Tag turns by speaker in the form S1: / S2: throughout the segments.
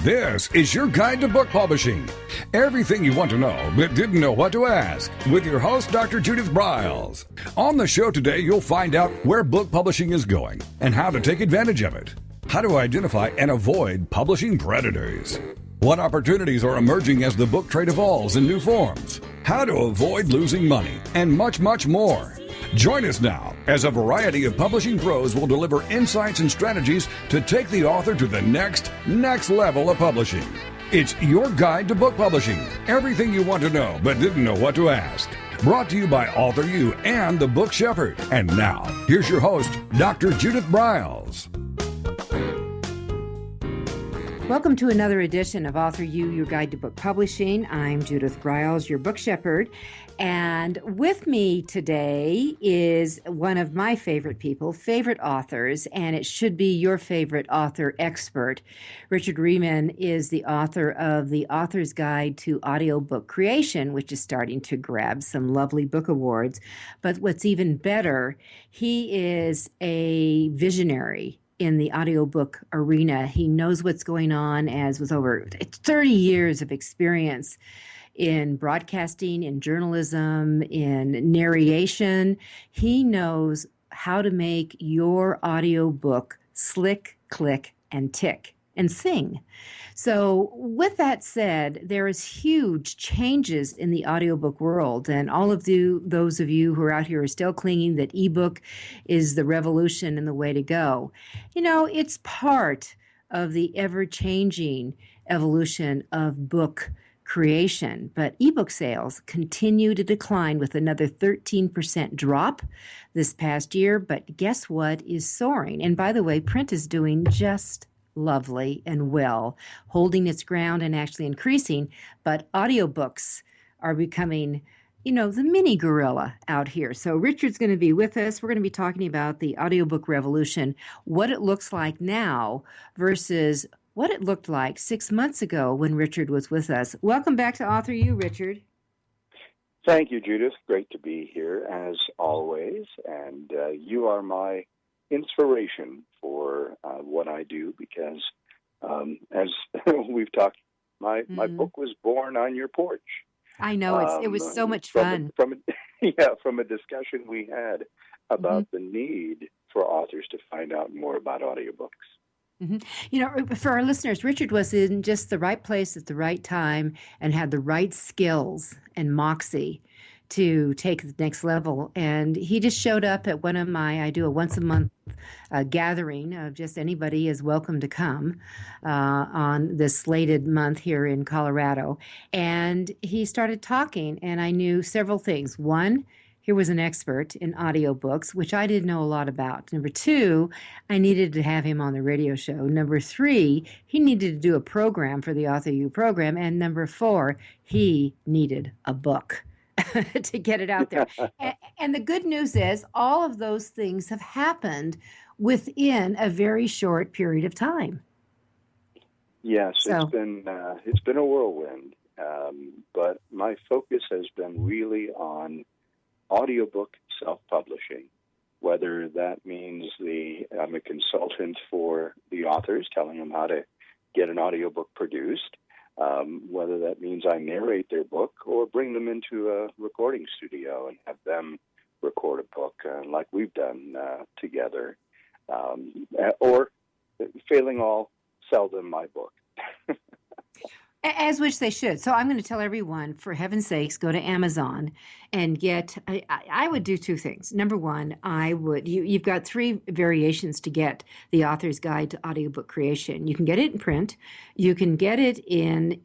S1: This is your guide to book publishing. Everything you want to know but didn't know what to ask with your host, Dr. Judith Briles. On the show today, you'll find out where book publishing is going and how to take advantage of it. How to identify and avoid publishing predators. What opportunities are emerging as the book trade evolves in new forms. How to avoid losing money and much, much more. Join us now as a variety of publishing pros will deliver insights and strategies to take the author to the next level of publishing. It's your guide to book publishing. Everything you want to know but didn't know what to ask. Brought to you by Author You and the Book Shepherd. And now, here's your host, Dr. Judith Briles.
S2: Welcome to another edition of Author You, your guide to book publishing. I'm Judith Briles, your book shepherd. And with me today is one of my favorite people, favorite authors, and it should be your favorite author expert. Richard Rieman is the author of The Author's Guide to Audiobook Creation, which is starting to grab some lovely book awards. But what's even better, he is a visionary in the audiobook arena. He knows what's going on, as with over 30 years of experience in broadcasting, in journalism, in narration. He knows how to make your audiobook slick, click, and tick, and sing. So with that said, there is huge changes in the audiobook world, and all of those of you who are out here are still clinging that ebook is the revolution and the way to go. You know, it's part of the ever-changing evolution of book creation, but ebook sales continue to decline with another 13% drop this past year. But guess what is soaring? And by the way, print is doing just lovely and well, holding its ground and actually increasing. But audiobooks are becoming, you know, the mini gorilla out here. So Richard's going to be with us. We're going to be talking about the Audiobook Revolution, what it looks like now versus what it looked like 6 months ago when Richard was with us. Welcome back to Author You, Richard.
S3: Thank you, Judith. Great to be here as always. And you are my inspiration for what I do because, as we've talked, my book was born on your porch.
S2: I know. It was so much fun.
S3: From a discussion we had about the need for authors to find out more about audiobooks.
S2: Mm-hmm. You know, for our listeners, Richard was in just the right place at the right time and had the right skills and moxie to take the next level. And he just showed up at I do a once a month gathering of just anybody is welcome to come on this slated month here in Colorado. And he started talking, and I knew several things. One, here was an expert in audiobooks, which I didn't know a lot about. Number two, I needed to have him on the radio show. Number three, he needed to do a program for the Author You program. And number four, he needed a book to get it out there. And the good news is all of those things have happened within a very short period of time.
S3: Yes, it's been a whirlwind, but my focus has been really on audiobook self-publishing, whether that means I'm a consultant for the authors, telling them how to get an audiobook produced, whether that means I narrate their book or bring them into a recording studio and have them record a book like we've done together, or failing all, sell them my book.
S2: As which they should. So I'm going to tell everyone, for heaven's sakes, go to Amazon and get, I would do two things. Number one, you've got three variations to get the Author's Guide to Audiobook Creation. You can get it in print, you can get it in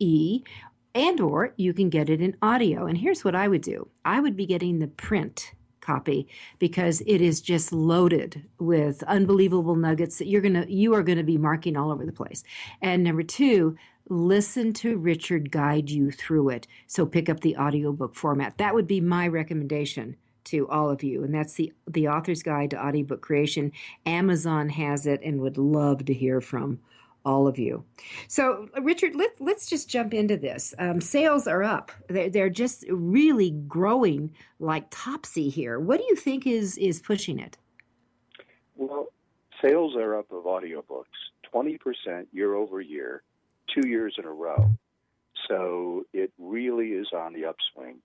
S2: or you can get it in audio. And here's what I would do. I would be getting the print copy because it is just loaded with unbelievable nuggets that you are going to be marking all over the place. And number two, listen to Richard guide you through it. So pick up the audiobook format. That would be my recommendation to all of you. And that's the Author's Guide to Audiobook Creation. Amazon has it and would love to hear from all of you. So, Richard, let's just jump into this. Sales are up. They're just really growing like topsy here. What do you think is pushing it?
S3: Well, sales are up of audiobooks 20% year over year 2 years in a row. So it really is on the upswing.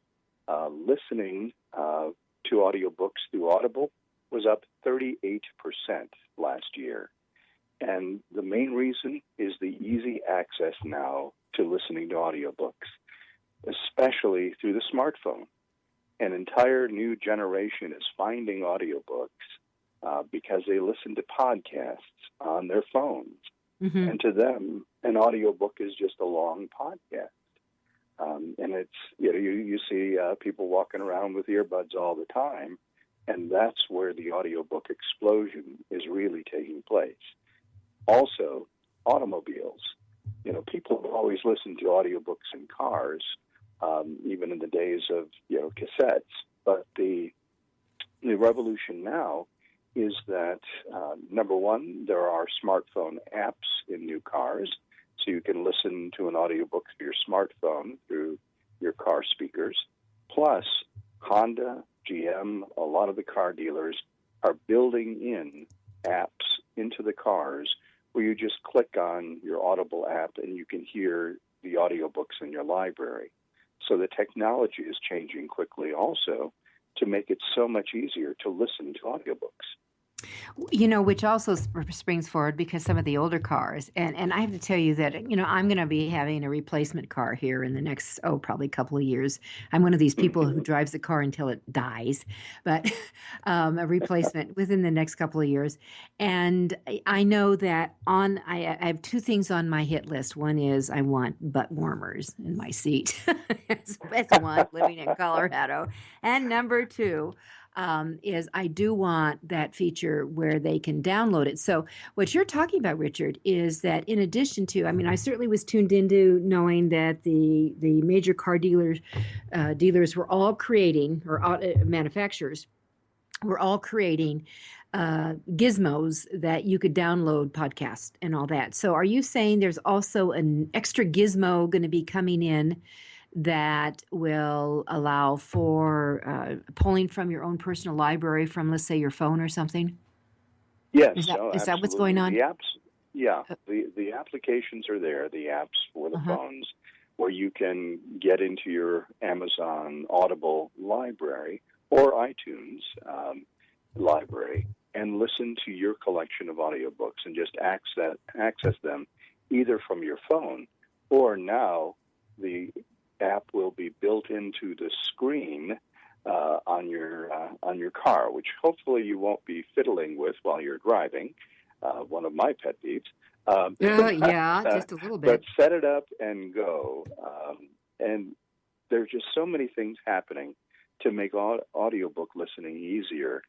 S3: Listening to audiobooks through Audible was up 38% last year. And the main reason is the easy access now to listening to audiobooks, especially through the smartphone. An entire new generation is finding audiobooks because they listen to podcasts on their phones. Mm-hmm. And to them, an audiobook is just a long podcast. And it's, you see people walking around with earbuds all the time, and that's where the audiobook explosion is really taking place. Also, automobiles. People have always listened to audiobooks in cars, even in the days of, cassettes. But the revolution now is that, number one, there are smartphone apps in new cars, so you can listen to an audiobook through your smartphone, through your car speakers. Plus, Honda, GM, a lot of the car dealers are building in apps into the cars where you just click on your Audible app and you can hear the audiobooks in your library. So the technology is changing quickly also to make it so much easier to listen to audiobooks.
S2: Which also springs forward because some of the older cars, and I have to tell you that, I'm going to be having a replacement car here in the next, probably a couple of years. I'm one of these people who drives the car until it dies, but a replacement within the next couple of years. And I know that I have two things on my hit list. One is I want butt warmers in my seat. That's one, living in Colorado. And number two, is I do want that feature where they can download it. So what you're talking about, Richard, is that in addition to, I certainly was tuned into knowing that the major car dealers were all creating, or manufacturers were all creating gizmos that you could download podcasts and all that. So are you saying there's also an extra gizmo going to be coming in that will allow for pulling from your own personal library from, let's say, your phone or something?
S3: Yes.
S2: Is that what's going on?
S3: The apps, the applications are there, the apps for the phones, where you can get into your Amazon Audible library or iTunes library and listen to your collection of audiobooks and just access them either from your phone, or now the app will be built into the screen on your car, which hopefully you won't be fiddling with while you're driving. One of my pet peeves.
S2: Just a little bit.
S3: But set it up and go. And there's just so many things happening to make audiobook listening easier.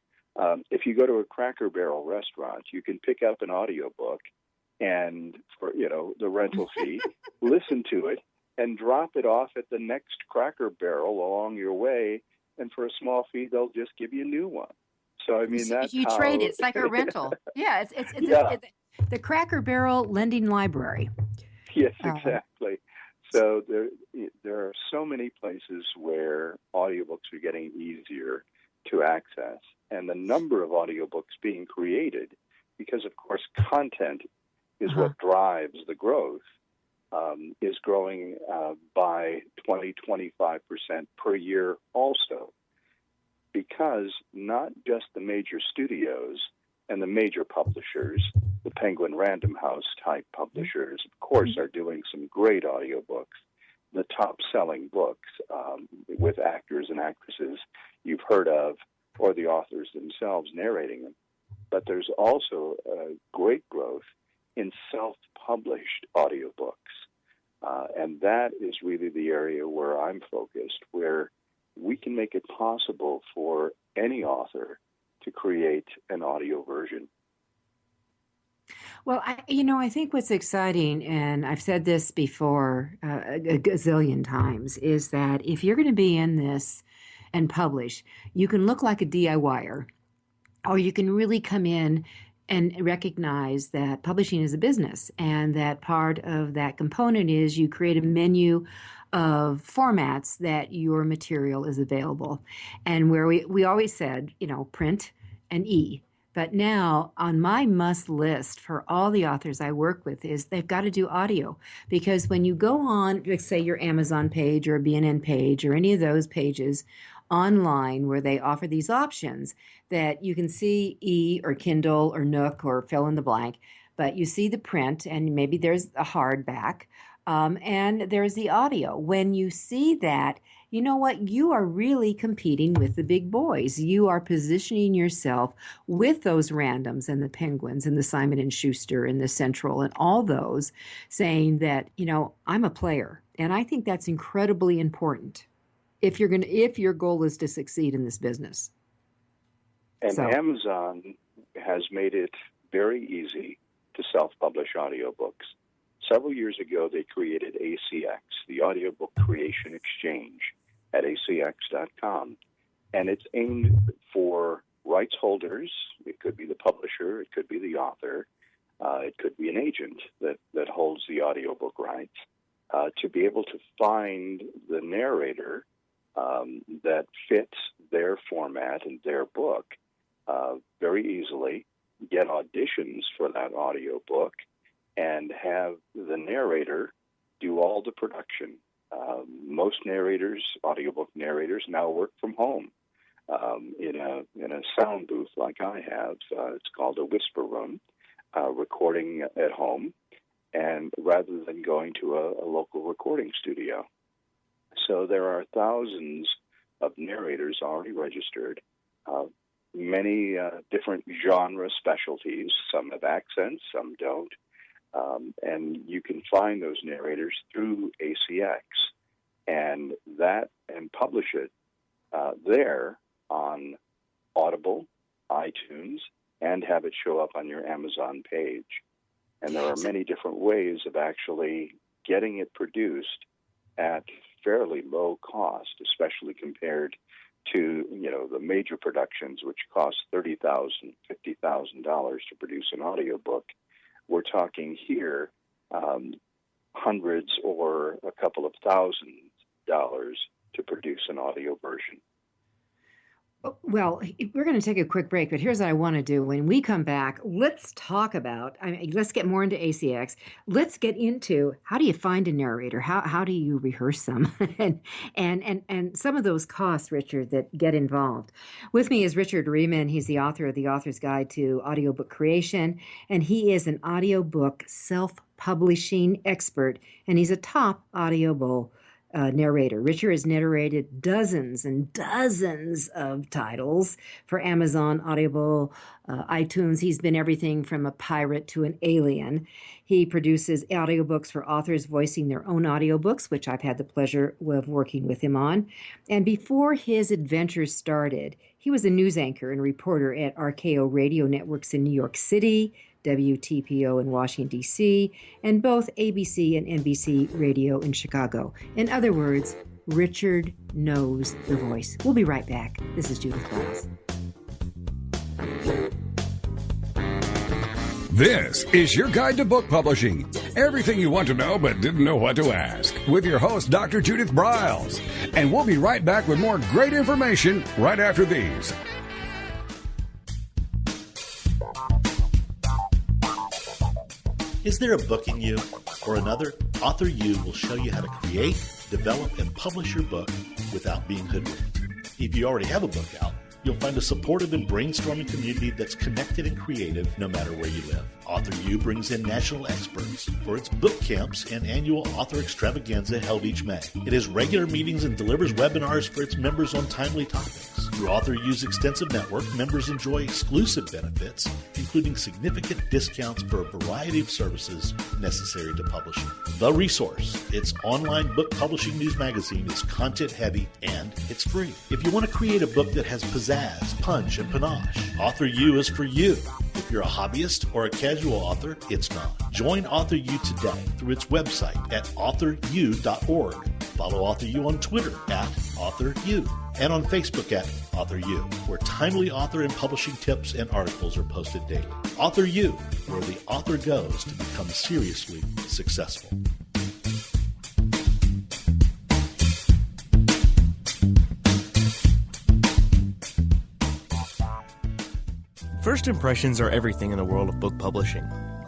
S3: If you go to a Cracker Barrel restaurant, you can pick up an audiobook and for the rental fee, listen to it, and drop it off at the next Cracker Barrel along your way, and for a small fee, they'll just give you a new one. So that's
S2: you
S3: how
S2: trade it. It's like a rental. Yeah, it's the Cracker Barrel lending library.
S3: Yes, exactly. So there are so many places where audiobooks are getting easier to access, and the number of audiobooks being created, because of course content is what drives the growth. Is growing by 20-25% per year also, because not just the major studios and the major publishers, the Penguin Random House type publishers, of course, are doing some great audiobooks, the top-selling books with actors and actresses you've heard of, or the authors themselves narrating them. But there's also great growth in self-published audiobooks. And that is really the area where I'm focused, where we can make it possible for any author to create an audio version.
S2: Well, I think what's exciting, and I've said this before a gazillion times, is that if you're going to be in this and publish, you can look like a DIYer, or you can really come in and recognize that publishing is a business, and that part of that component is you create a menu of formats that your material is available. And where we always said, print and But now on my must list for all the authors I work with is they've got to do audio, because when you go on, let's say your Amazon page or a BNN page or any of those pages online where they offer these options that you can see or Kindle or Nook or fill in the blank, but you see the print and maybe there's a hardback and there's the audio. When you see that, you know what? You are really competing with the big boys. You are positioning yourself with those Randoms and the Penguins and the Simon & Schuster and the Central and all those, saying that, I'm a player. And I think that's incredibly important if your goal is to succeed in this business.
S3: And Amazon has made it very easy to self-publish audiobooks. Several years ago, they created ACX, the Audiobook Creation Exchange, at acx.com. And it's aimed for rights holders. It could be the publisher, it could be the author, it could be an agent that holds the audiobook rights, to be able to find the narrator that fits their format and their book very easily, get auditions for that audiobook, and have the narrator do all the production. Most narrators, audiobook narrators, now work from home in a sound booth like I have. It's called a whisper room, recording at home, and rather than going to a local recording studio. So there are thousands of narrators already registered, many different genre specialties. Some have accents, some don't. And you can find those narrators through ACX and publish it there on Audible, iTunes, and have it show up on your Amazon page. And there are many different ways of actually getting it produced at fairly low cost, especially compared to the major productions, which cost $30,000, $50,000 to produce an audiobook. We're talking here hundreds or a couple of $1,000s to produce an audio version.
S2: Well, we're going to take a quick break, but here's what I want to do. When we come back, let's talk about, let's get more into ACX. Let's get into how do you find a narrator? How do you rehearse them? and some of those costs, Richard, that get involved. With me is Richard Rieman. He's the author of The Author's Guide to Audiobook Creation, and he is an audiobook self-publishing expert, and he's a top audiobook narrator. Richard has narrated dozens and dozens of titles for Amazon, Audible, iTunes. He's been everything from a pirate to an alien. He produces audiobooks for authors voicing their own audiobooks, which I've had the pleasure of working with him on. And before his adventures started, he was a news anchor and reporter at RKO Radio Networks in New York City, WTPO in Washington, D.C., and both ABC and NBC Radio in Chicago. In other words, Richard knows the voice. We'll be right back. This is Judith Briles.
S1: This is your guide to book publishing. Everything you want to know but didn't know what to ask. With your host, Dr. Judith Briles. And we'll be right back with more great information right after these.
S4: Is there a book in you or another? Author U will show you how to create, develop, and publish your book without being hoodwinked. If you already have a book out, you'll find a supportive and brainstorming community that's connected and creative no matter where you live. Author U brings in national experts for its book camps and annual author extravaganza held each May. It has regular meetings and delivers webinars for its members on timely topics. Through Author U's extensive network, members enjoy exclusive benefits, including significant discounts for a variety of services necessary to publishing. The Resource, its online book publishing news magazine, is content-heavy and it's free. If you want to create a book that has pizzazz, punch, and panache, Author U is for you. If you're a hobbyist or a casual author, it's not. Join Author U today through its website at authoru.org. Follow Author U on Twitter at Author U and on Facebook at Author U, where timely author and publishing tips and articles are posted daily. Author U, where the author goes to become seriously successful.
S5: First impressions are everything in the world of book publishing.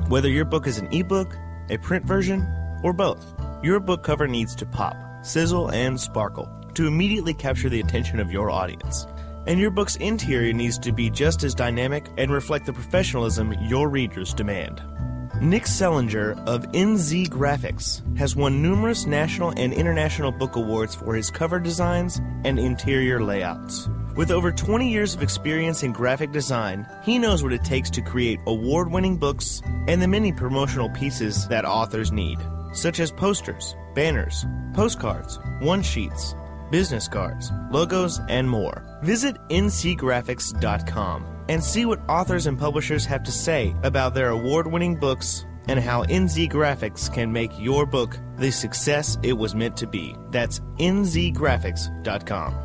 S5: Whether your book is an ebook, a print version, or both, your book cover needs to pop, sizzle, and sparkle to immediately capture the attention of your audience. And your book's interior needs to be just as dynamic and reflect the professionalism your readers demand. Nick Sellinger of NZ Graphics has won numerous national and international book awards for his cover designs and interior layouts. With over 20 years of experience in graphic design, he knows what it takes to create award-winning books and the many promotional pieces that authors need, such as posters, banners, postcards, one-sheets, business cards, logos, and more. Visit ncgraphics.com and see what authors and publishers have to say about their award-winning books and how NZ Graphics can make your book the success it was meant to be. That's nzgraphics.com.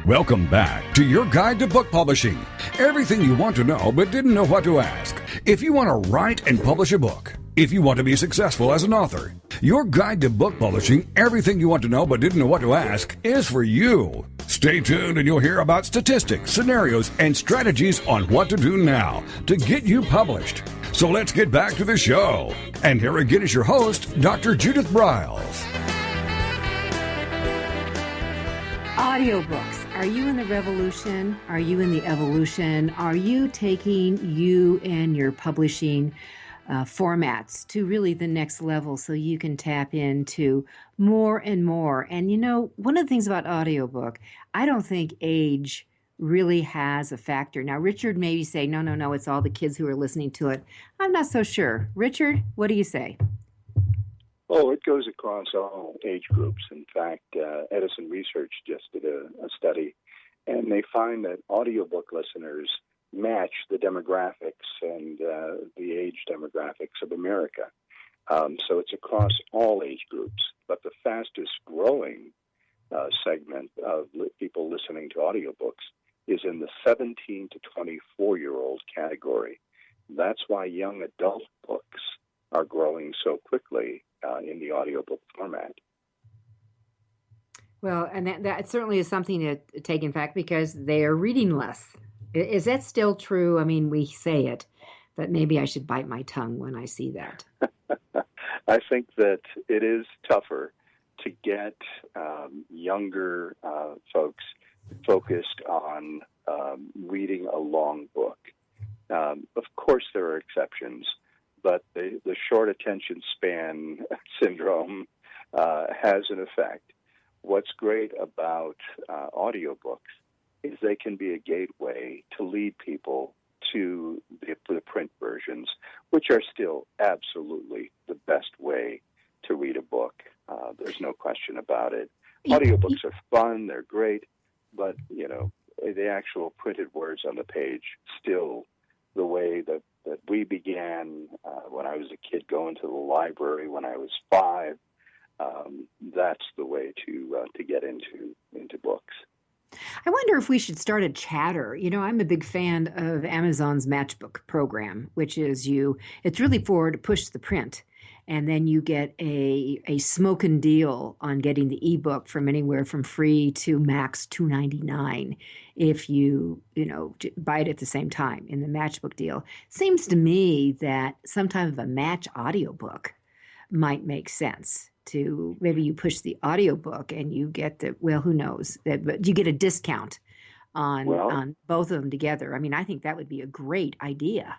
S1: Welcome back to your guide to book publishing. Everything you want to know but didn't know what to ask. If you want to write and publish a book, if you want to be successful as an author, your guide to book publishing, everything you want to know but didn't know what to ask, is for you. Stay tuned and you'll hear about statistics, scenarios, and strategies on what to do now to get you published. So let's get back to the show. And here again is your host, Dr. Judith Briles.
S2: Audiobooks. Are you in the revolution? Are you in the evolution? Are you taking you and your publishing formats to really the next level so you can tap into more and more? And you know, one of the things about audiobook, I don't think age really has a factor. Now, Richard maybe say, no, it's all the kids who are listening to it. I'm not so sure. Richard, what do you say?
S3: Oh, it goes across all age groups. In fact, Edison Research just did a study, and they find that audiobook listeners match the demographics and the age demographics of America. So it's across all age groups. But the fastest growing segment of people listening to audiobooks is in the 17 to 24-year-old category. That's why young adult books are growing so quickly in the audiobook format.
S2: Well, and that certainly is something to take in fact because they are reading less. Is that still true? I mean, we say it, but maybe I should bite my tongue when I see that.
S3: I think that it is tougher to get younger folks focused on reading a long book. Of course, there are exceptions, but the short attention span syndrome has an effect. What's great about audiobooks is they can be a gateway to lead people to the print versions, which are still absolutely the best way to read a book. There's no question about it. Audiobooks are fun, they're great, but, you know, the actual printed words on the page, still the way that we began when I was a kid going to the library when I was 5, that's the way to get into books.
S2: I wonder if we should start a chatter. You know, I'm a big fan of Amazon's Matchbook program, which is it's really to push the print. And then you get a smoking deal on getting the ebook from anywhere from free to max $2.99 if you buy it at the same time in the Matchbook deal. Seems to me that some type of a match audiobook might make sense. To maybe you push the audiobook and you get who knows, but you get a discount on both of them together. I mean, I think that would be a great idea.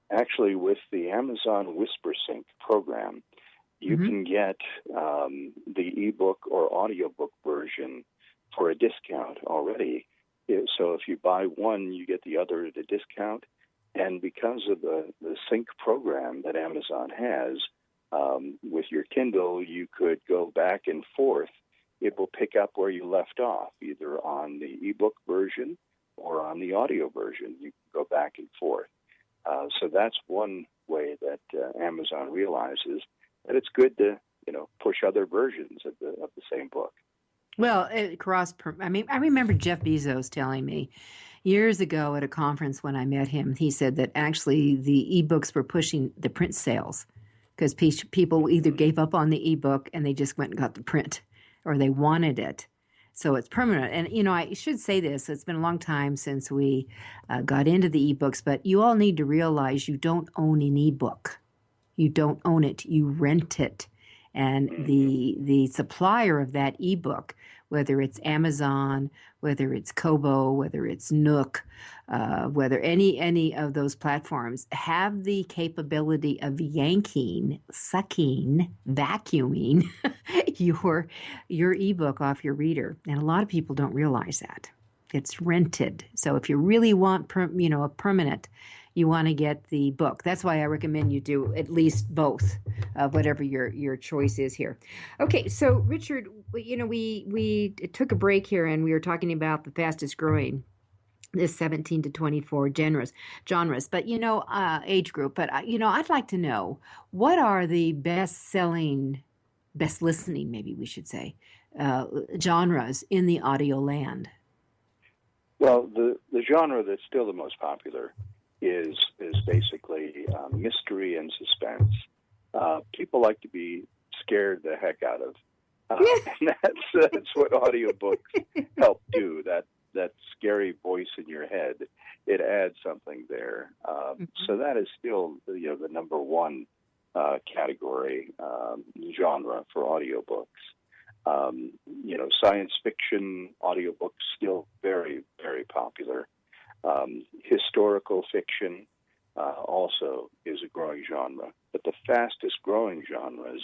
S3: Actually, with the Amazon WhisperSync program, you can get the ebook or audiobook version for a discount already. So if you buy one, you get the other at a discount. And because of the sync program that Amazon has, with your Kindle, you could go back and forth. It will pick up where you left off, either on the ebook version or on the audio version. You can go back and forth. So that's one way that Amazon realizes that it's good to, push other versions of the same book.
S2: Well, I remember Jeff Bezos telling me years ago at a conference when I met him, he said that actually the ebooks were pushing the print sales because people either gave up on the ebook and they just went and got the print or they wanted it. So it's permanent. And, I should say this. It's been a long time since we got into the eBooks, but you all need to realize you don't own an ebook. You don't own it. You rent it. And the supplier of that ebook, whether it's Amazon, whether it's Kobo, whether it's Nook, whether any of those platforms have the capability of yanking, sucking, vacuuming your ebook off your reader. And a lot of people don't realize that. It's rented. So if you really want a permanent, you want to get the book. That's why I recommend you do at least both, whatever your choice is here. Okay, so Richard, we took a break here and we were talking about the fastest growing, this 17 to 24 genres, but age group. But I'd like to know, what are the best listening, maybe we should say, genres in the audio land?
S3: Well, the genre that's still the most popular is basically mystery and suspense. People like to be scared the heck out of, and that's what audiobooks help do. That scary voice in your head, it adds something there. So that is still the number one category genre for audiobooks. Science fiction audiobooks still very, very popular. Historical fiction also is a growing genre, but the fastest growing genres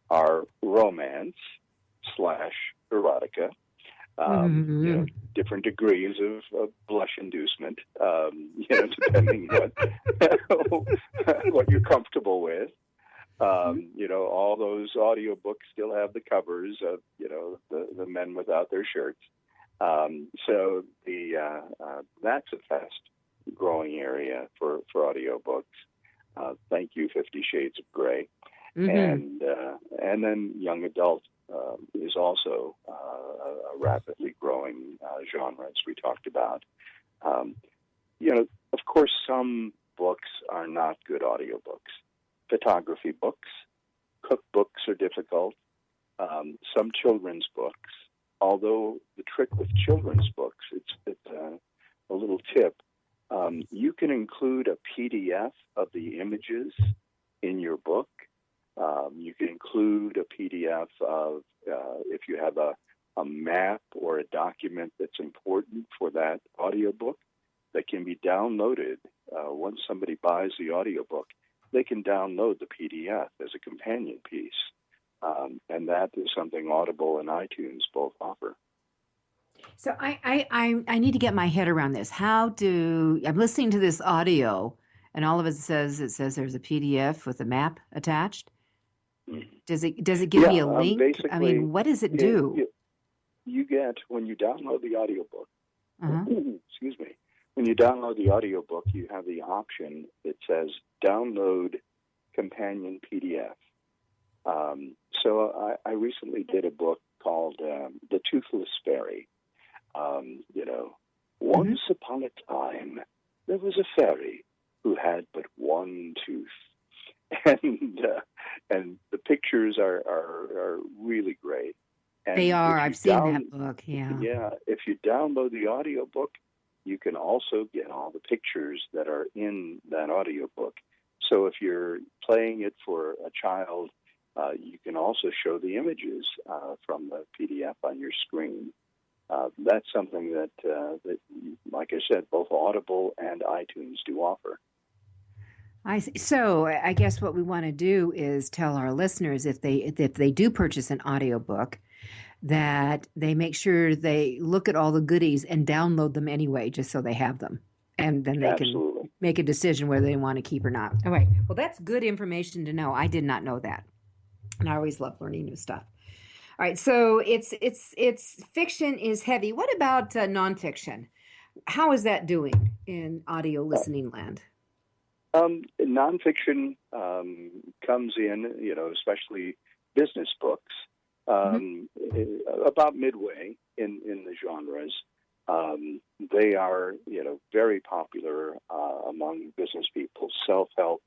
S3: are romance / erotica, different degrees of blush inducement, depending what you're comfortable with. All those audiobooks still have the covers of, the men without their shirts. So that's a fast-growing area for audiobooks. Thank you, 50 Shades of Grey. And then young adult is also a rapidly growing genre, as we talked about. Of course, some books are not good audiobooks. Photography books, cookbooks are difficult. Some children's books. Although the trick with children's books, it's a little tip. You can include a PDF of the images in your book. You can include a PDF of, if you have a map or a document that's important for that audiobook, that can be downloaded. Once somebody buys the audiobook, they can download the PDF as a companion piece. And that is something Audible and iTunes both offer.
S2: So I need to get my head around this. I'm listening to this audio, and all of it says there's a PDF with a map attached. Does it give me a link? I mean, what does it do?
S3: You get, when you download the audiobook, excuse me, when you download the audiobook, you have the option that says download companion PDF. So I recently did a book called The Toothless Fairy. Once upon a time, there was a fairy who had but one tooth. And the pictures are really great. And
S2: they are. I've seen that book, yeah.
S3: Yeah, if you download the audiobook, you can also get all the pictures that are in that audiobook. So if you're playing it for a child, you can also show the images from the PDF on your screen. That's something that, like I said, both Audible and iTunes do offer.
S2: I see. So I guess what we want to do is tell our listeners, if they do purchase an audiobook, that they make sure they look at all the goodies and download them anyway, just so they have them. And then they can make a decision whether they want to keep or not. All right. Well, that's good information to know. I did not know that. And I always love learning new stuff. All right. So it's fiction is heavy. What about nonfiction? How is that doing in audio listening land?
S3: Nonfiction comes in, especially business books, about midway in the genres. They are, very popular among business people, self-help,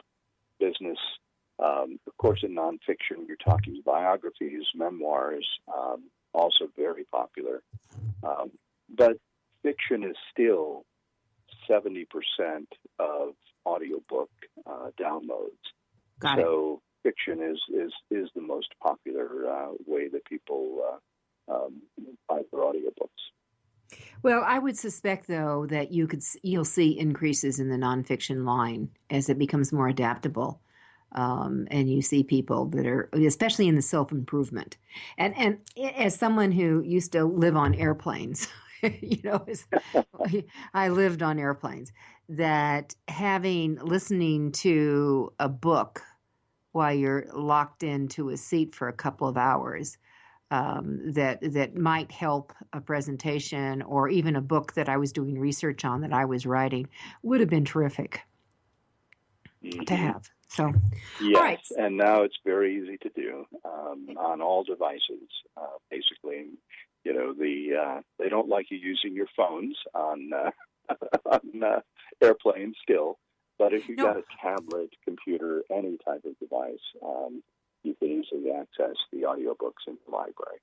S3: business. Of course, in nonfiction, you're talking biographies, memoirs, also very popular. But fiction is still 70% of audiobook downloads.
S2: Got it.
S3: So fiction is the most popular way that people buy their audiobooks.
S2: Well, I would suspect, though, that you'll see increases in the nonfiction line as it becomes more adaptable, and you see people that are, especially in the self-improvement. And as someone who used to live on airplanes, I lived on airplanes, that listening to a book while you're locked into a seat for a couple of hours, that might help a presentation or even a book that I was doing research on that I was writing would have been terrific to have. So,
S3: yes,
S2: all right.
S3: And now it's very easy to do on all devices. Basically, they don't like you using your phones on airplanes still, but if you've got a tablet, computer, any type of device, you can easily access the audiobooks in the library.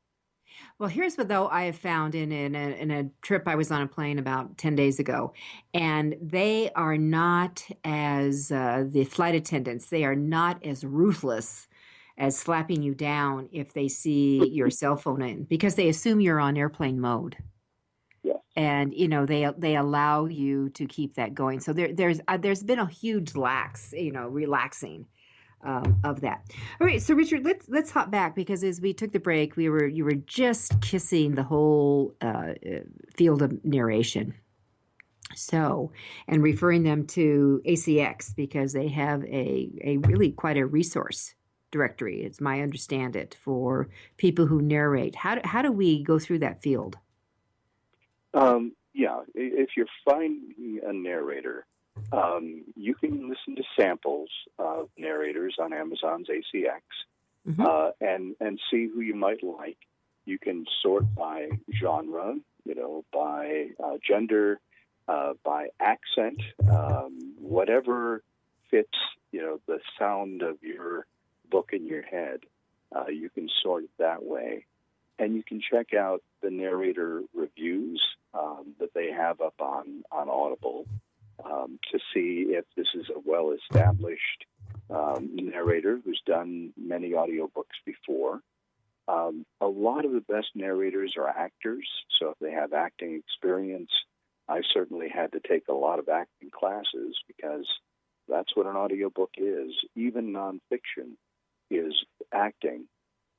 S2: Well, here's what, though, I have found in a trip I was on a plane about 10 days ago, and they are not as, the flight attendants, they are not as ruthless as slapping you down if they see your cell phone in, because they assume you're on airplane mode.
S3: Yes.
S2: And, they allow you to keep that going. So there's been a huge relaxing of that. All right, so Richard, let's hop back, because as we took the break, you were just kissing the whole field of narration. So, and referring them to ACX, because they have a really quite a resource directory. It's my understand it for people who narrate. How do we go through that field?
S3: If you're finding a narrator, you can listen to samples of narrators on Amazon's ACX, and see who you might like. You can sort by genre, by gender, by accent, whatever fits, the sound of your book in your head. You can sort it that way. And you can check out the narrator reviews that they have up on Audible to see if this is a well-established narrator who's done many audiobooks before. A lot of the best narrators are actors, so if they have acting experience, I certainly had to take a lot of acting classes, because that's what an audiobook is. Even nonfiction is acting.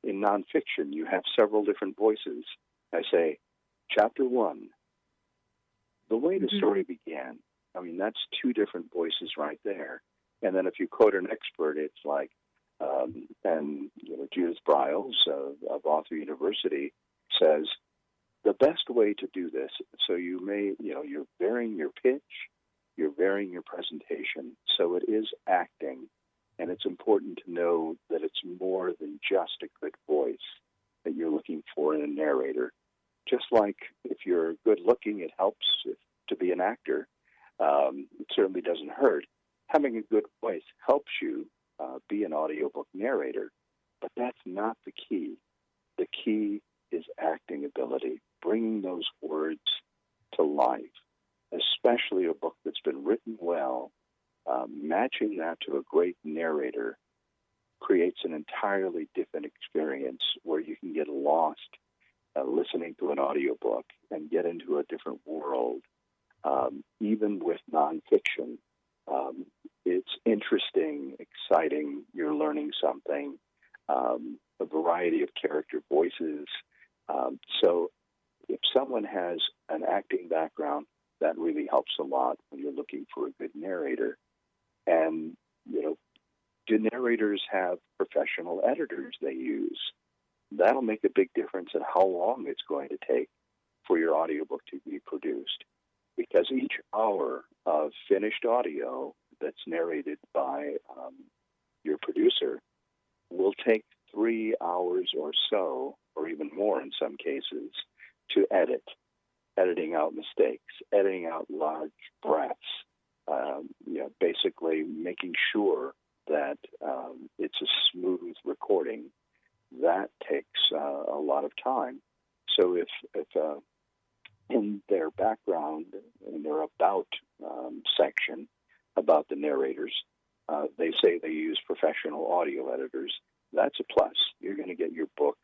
S3: In nonfiction, you have several different voices. I say, chapter 1, the way the story began. I mean, that's two different voices right there. And then if you quote an expert, it's like, Judith Briles of Author University says, the best way to do this, so you're varying your pitch, you're varying your presentation, so it is acting. And it's important to know that it's more than just a good voice that you're looking for in a narrator. Just like if you're good looking, it helps to be an actor. It certainly doesn't hurt. Having a good voice helps you be an audiobook narrator, but that's not the key. The key is acting ability, bringing those words to life, especially a book that's been written well. Matching that to a great narrator creates an entirely different experience where you can get lost listening to an audiobook and get into a different world. Even with nonfiction, it's interesting, exciting, you're learning something, a variety of character voices. So if someone has an acting background, that really helps a lot when you're looking for a good narrator. And, do narrators have professional editors they use? That'll make a big difference in how long it's going to take for your audiobook to be produced. Because each hour of finished audio that's narrated by your producer will take 3 hours or so, or even more in some cases, to edit. Editing out mistakes, editing out large breaths, basically making sure that it's a smooth recording. That takes a lot of time. So if in their background, in their about section about the narrators, they say they use professional audio editors, that's a plus. You're going to get your book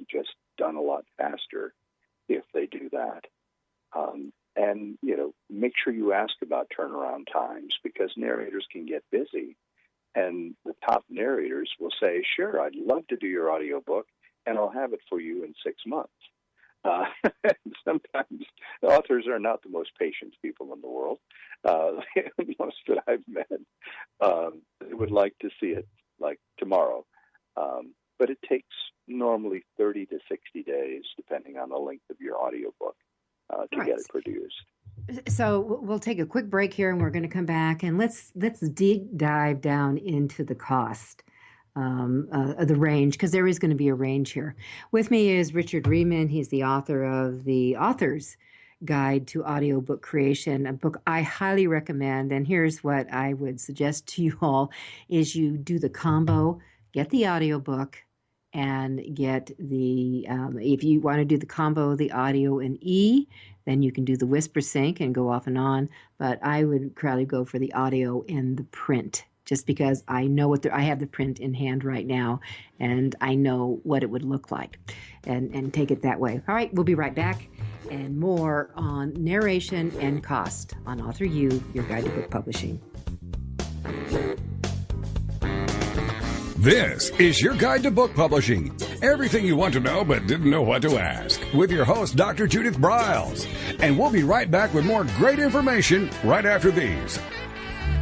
S3: just done a lot faster if they do that. And, make sure you ask about turnaround times, because narrators can get busy. And the top narrators will say, sure, I'd love to do your audiobook, and I'll have it for you in 6 months. Sometimes authors are not the most patient people in the world. Most that I've met, they would like to see it like tomorrow. But it takes normally 30 to 60 days, depending on the length of your audiobook, to get it produced.
S2: So we'll take a quick break here, and we're going to come back, and let's dive down into the cost, the range, because there is going to be a range here. With me is Richard Rieman. He's the author of The Author's Guide to Audiobook Creation, a book I highly recommend. And here's what I would suggest to you all is you do the combo, get the audiobook, and get the, if you want to do the combo, the audio and E, then you can do the whisper sync and go off and on. But I would probably go for the audio and the print, just because I know I have the print in hand right now, and I know what it would look like, and take it that way. All right, we'll be right back, and more on narration and cost on Author U, your guide to book publishing.
S1: This is your guide to book publishing. Everything you want to know but didn't know what to ask. With your host, Dr. Judith Briles. And we'll be right back with more great information right after these.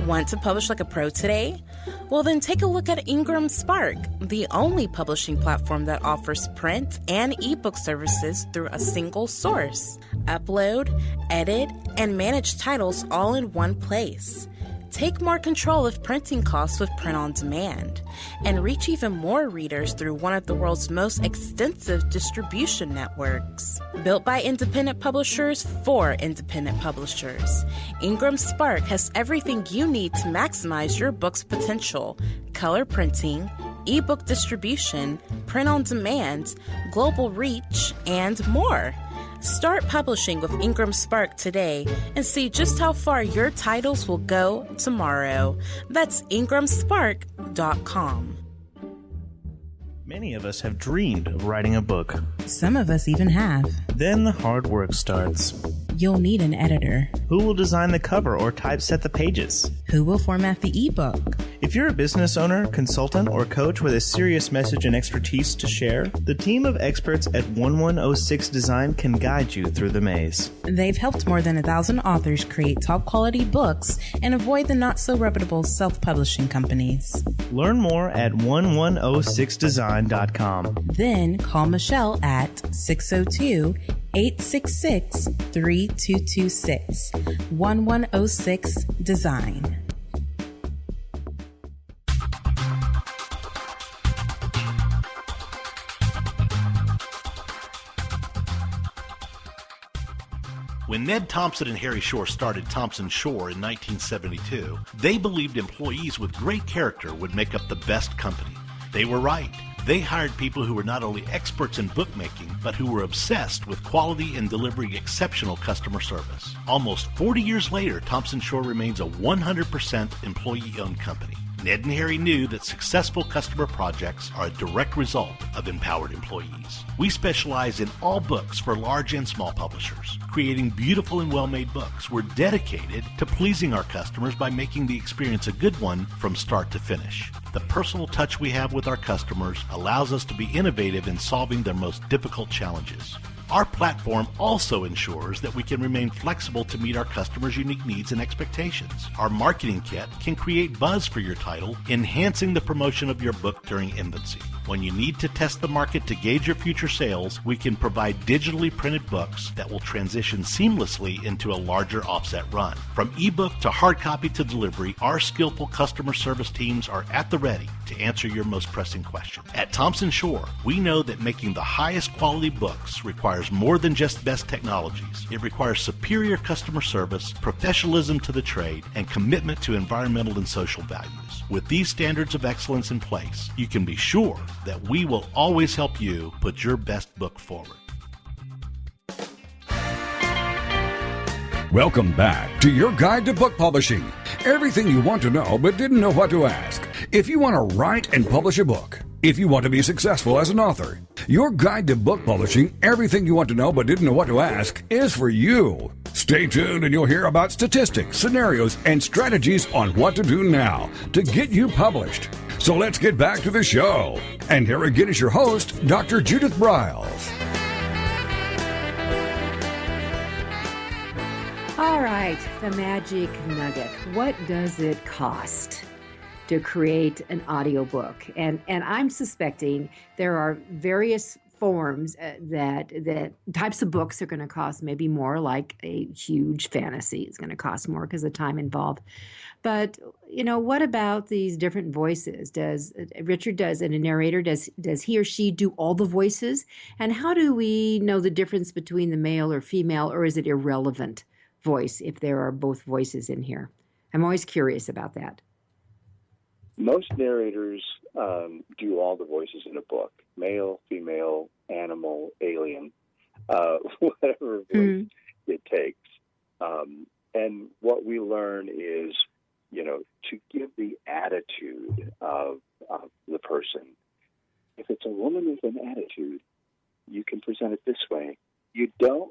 S6: Want to publish like a pro today? Well, then take a look at Ingram Spark, the only publishing platform that offers print and ebook services through a single source. Upload, edit, and manage titles all in one place. Take more control of printing costs with print on demand, and reach even more readers through one of the world's most extensive distribution networks. Built by independent publishers for independent publishers, Ingram Spark has everything you need to maximize your book's potential: color printing, ebook distribution, print on demand, global reach, and more. Start publishing with Ingram Spark today and see just how far your titles will go tomorrow. That's ingramspark.com.
S5: Many of us have dreamed of writing a book.
S7: Some of us even have.
S5: Then the hard work starts.
S7: You'll need an editor.
S5: Who will design the cover or typeset the pages?
S7: Who will format the ebook?
S5: If you're a business owner, consultant, or coach with a serious message and expertise to share, the team of experts at 1106 Design can guide you through the maze.
S7: They've helped more than 1,000 authors create top-quality books and avoid the not-so-reputable self-publishing companies.
S5: Learn more at 1106design.com.
S7: Then call Michelle at 602-866-3226. 1106 Design.
S4: When Ned Thompson and Harry Shore started Thompson Shore in 1972, they believed employees with great character would make up the best company. They were right. They hired people who were not only experts in bookmaking, but who were obsessed with quality and delivering exceptional customer service. Almost 40 years later, Thompson Shore remains a 100% employee-owned company. Ned and Harry knew that successful customer projects are a direct result of empowered employees. We specialize in all books for large and small publishers. Creating beautiful and well-made books, we're dedicated to pleasing our customers by making the experience a good one from start to finish. The personal touch we have with our customers allows us to be innovative in solving their most difficult challenges. Our platform also ensures that we can remain flexible to meet our customers' unique needs and expectations. Our marketing kit can create buzz for your title, enhancing the promotion of your book during infancy. When you need to test the market to gauge your future sales, we can provide digitally printed books that will transition seamlessly into a larger offset run. From ebook to hard copy to delivery, our skillful customer service teams are at the ready to answer your most pressing question. At Thompson Shore, we know that making the highest quality books requires more than just best technologies. It requires superior customer service, professionalism to the trade, and commitment to environmental and social values. With these standards of excellence in place, you can be sure that we will always help you put your best book forward.
S1: Welcome back to your guide to book publishing. Everything you want to know but didn't know what to ask. If you want to write and publish a book, if you want to be successful as an author, your guide to book publishing, everything you want to know but didn't know what to ask, is for you. Stay tuned and you'll hear about statistics, scenarios, and strategies on what to do now to get you published. So let's get back to the show. And here again is your host, Dr. Judith Briles.
S2: All right, the magic nugget. What does it cost to create an audiobook? And I'm suspecting there are various forms that types of books are going to cost maybe more, like a huge fantasy is going to cost more because of the time involved. But, what about these different voices? Does Richard and a narrator, does he or she do all the voices? And how do we know the difference between the male or female, or is it irrelevant voice if there are both voices in here? I'm always curious about that.
S3: Most narrators do all the voices in a book: male, female, animal, alien, whatever voice it takes. And what we learn is, to give the attitude of the person. If it's a woman with an attitude, you can present it this way. You don't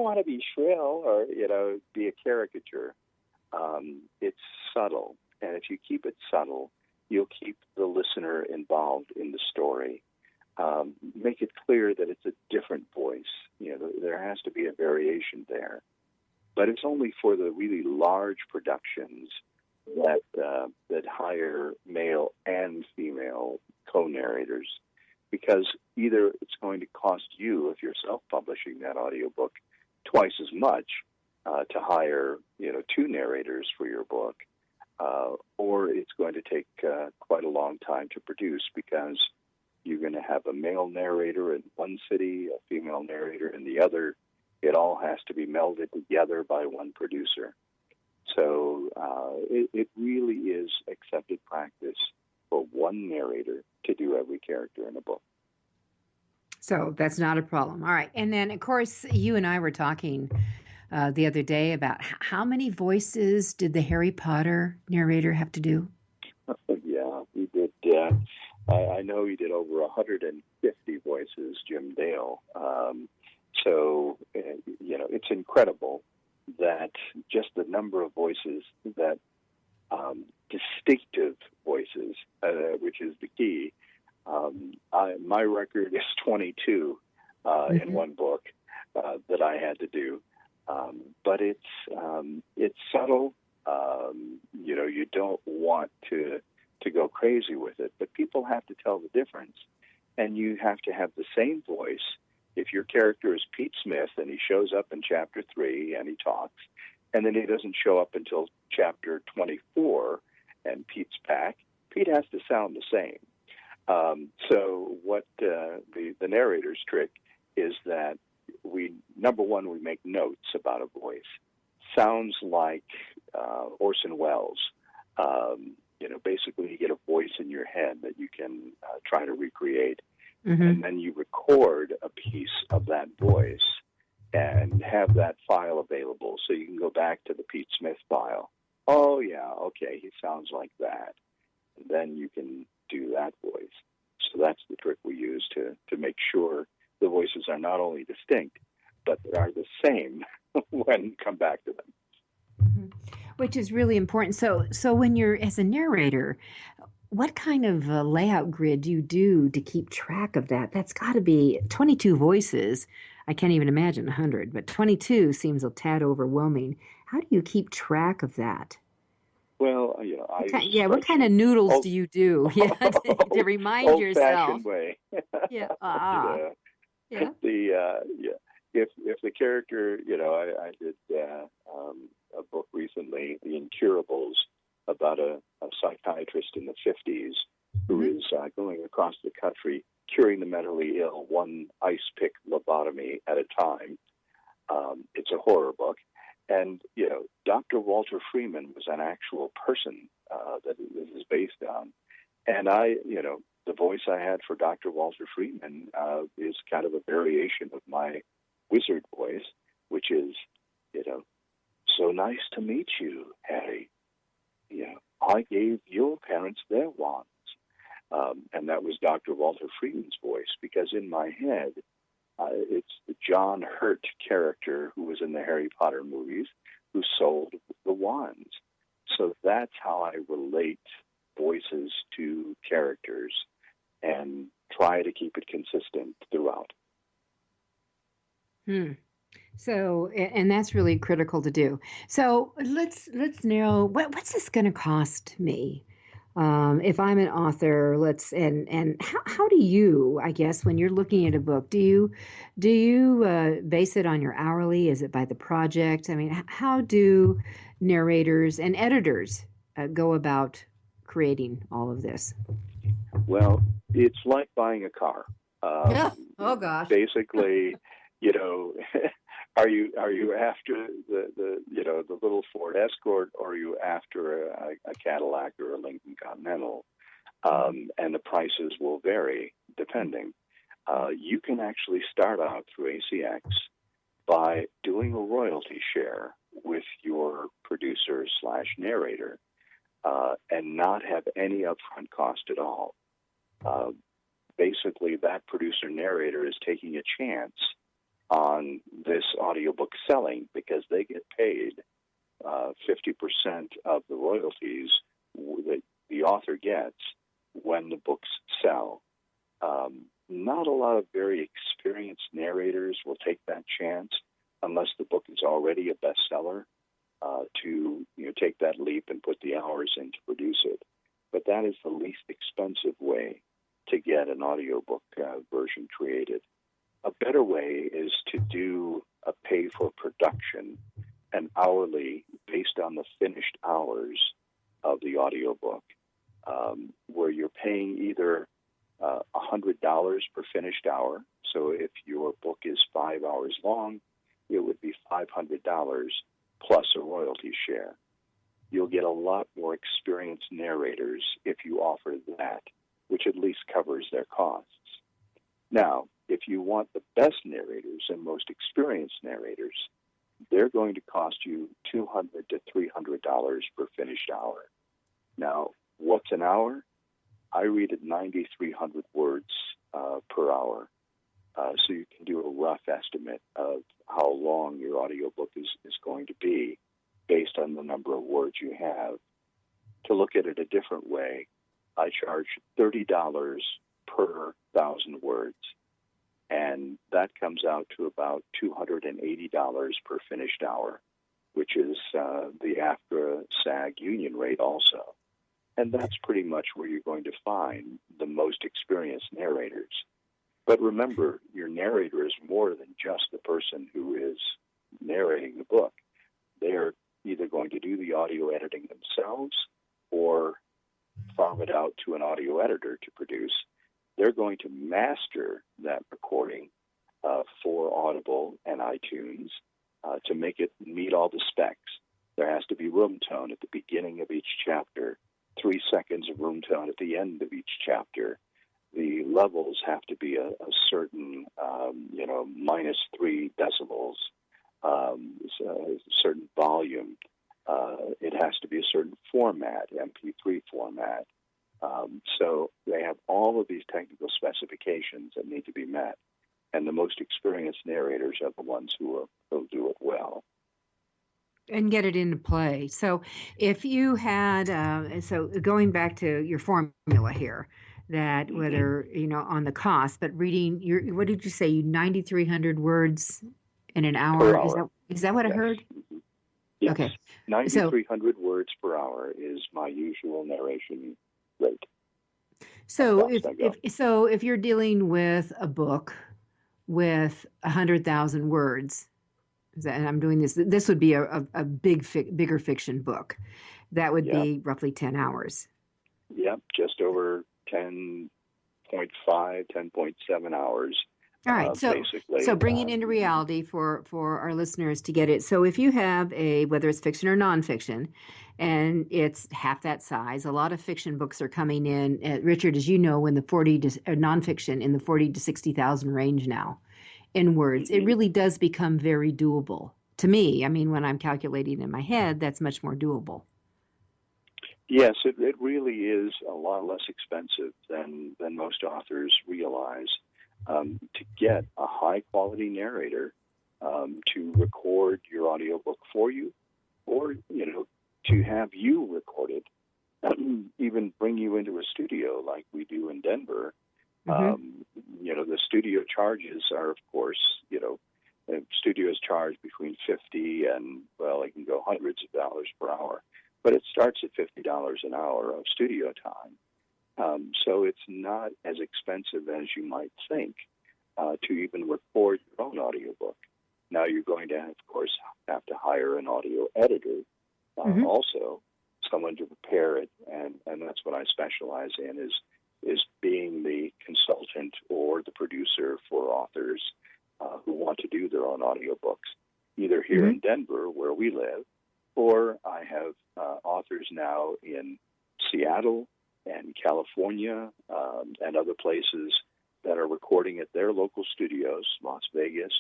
S3: want to be shrill or, be a caricature. It's subtle. And if you keep it subtle, you'll keep the listener involved in the story. Make it clear that it's a different voice. There has to be a variation there. But it's only for the really large productions that hire male and female co-narrators, because either it's going to cost you, if you're self-publishing that audiobook, twice as much to hire, two narrators for your book, or it's going to take quite a long time to produce, because you're going to have a male narrator in one city, a female narrator in the other. It all has to be melded together by one producer. So it really is accepted practice for one narrator to do every character in a book.
S2: So that's not a problem. All right. And then, of course, you and I were talking the other day about how many voices did the Harry Potter narrator have to do?
S3: Yeah, he did. I know he did over 150 voices, Jim Dale. So, it's incredible that just the number of voices, that distinctive voices, which is the key. My record is 22 in one book that I had to do. But it's subtle. You don't want to go crazy with it, but people have to tell the difference. And you have to have the same voice. If your character is Pete Smith and he shows up in chapter 3 and he talks, and then he doesn't show up until chapter 24 and Pete's back, Pete has to sound the same. So what the narrator's trick is that number one, we make notes about a voice. Sounds like Orson Welles. Basically you get a voice in your head that you can try to recreate. Mm-hmm. And then you record a piece of that voice and have that file available so you can go back to the Pete Smith file. Oh, yeah, okay, he sounds like that. And then you can do that voice. So that's the trick we use to make sure the voices are not only distinct, but they are the same when you come back to them.
S2: Mm-hmm. Which is really important. So when you're, as a narrator, what kind of layout grid do you do to keep track of that? That's got to be 22 voices. I can't even imagine 100, but 22 seems a tad overwhelming. How do you keep track of that?
S3: Well,
S2: what kind of noodles do you do to remind yourself?
S3: Old-fashioned way.
S2: Yeah.
S3: Yeah. If the character, I did a book recently, The Incurables, about a psychiatrist in the 50s who is going across the country curing the mentally ill, one ice pick lobotomy at a time. It's a horror book. And, Dr. Walter Freeman was an actual person that this is based on. And the voice I had for Dr. Walter Freeman is kind of a variation of my wizard voice, which is, So nice to meet you, Harry. I gave your parents their wands. And that was Dr. Walter Freeman's voice, because in my head, it's the John Hurt character who was in the Harry Potter movies who sold the wands. So that's how I relate voices to characters and try to keep it consistent throughout.
S2: So, and that's really critical to do. So let's narrow, what's this going to cost me? If I'm an author, and how do you, I guess, when you're looking at a book, do you base it on your hourly? Is it by the project? I mean, how do narrators and editors go about creating all of this?
S3: Well, it's like buying a car.
S2: Oh gosh.
S3: Basically, are you after the little Ford Escort, or are you after a Cadillac or a Lincoln Continental? And the prices will vary depending. You can actually start out through ACX by doing a royalty share with your producer/narrator and not have any upfront cost at all. Basically, that producer-narrator is taking a chance on this audiobook selling, because they get paid 50% of the royalties that the author gets when the books sell. Not a lot of very experienced narrators will take that chance unless the book is already a bestseller, to take that leap and put the hours in to produce it. But that is the least expensive way to get an audiobook version created. A better way is to do a pay for production, an hourly based on the finished hours of the audiobook, where you're paying either $100 per finished hour. So if your book is 5 hours long, it would be $500 plus a royalty share. You'll get a lot more experienced narrators if you offer that, which at least covers their costs. Now, if you want the best narrators and most experienced narrators, they're going to cost you $200 to $300 per finished hour. Now, what's an hour? I read at 9,300 words per hour, so you can do a rough estimate of how long your audiobook is going to be based on the number of words you have. To look at it a different way, I charge $30 per 1,000 words, and that comes out to about $280 per finished hour, which is the AFTRA-SAG union rate also. And that's pretty much where you're going to find the most experienced narrators. But remember, your narrator is more than just the person who is narrating the book. They're either going to do the audio editing themselves or farm it out to an audio editor to produce. They're going to master that recording for Audible and iTunes to make it meet all the specs. There has to be room tone at the beginning of each chapter, 3 seconds of room tone at the end of each chapter. The levels have to be a certain, -3 decibels, a certain volume. It has to be a certain format, MP3 format. So they have all of these technical specifications that need to be met, and the most experienced narrators are the ones who will do it well.
S2: And get it into play. So if you had, so going back to your formula here, that whether, on the cost, but reading what did you say, 9,300 words in an hour?
S3: Per hour.
S2: Is that what I heard?
S3: Yes.
S2: Okay.
S3: 9,300 words per hour is my usual narration rate.
S2: So if you're dealing with a book with 100,000 words, and I'm doing this would be a bigger fiction book, that would be roughly 10 hours. Yep,
S3: just over 10.5, 10.7 hours.
S2: All right, so bringing into reality for our listeners to get it. So if you have whether it's fiction or nonfiction, and it's half that size, a lot of fiction books are coming in, Richard, as you know, in the nonfiction in the 40 to 60,000 range now in words. It really does become very doable to me. I mean, when I'm calculating in my head, that's much more doable.
S3: Yes, it really is a lot less expensive than most authors realize to get a high-quality narrator to record your audiobook for you, or, to have you record it, even bring you into a studio like we do in Denver. The studio charges are, of course, studios charge between $50 and, it can go hundreds of dollars per hour. But it starts at $50 an hour of studio time. So it's not as expensive as you might think to even record your own audiobook. Now you're going to, of course, have to hire an audio editor, also, someone to prepare it, and that's what I specialize in, is being the consultant or the producer for authors who want to do their own audiobooks, either here in Denver, where we live, or I have authors now in Seattle and California and other places that are recording at their local studios, Las Vegas,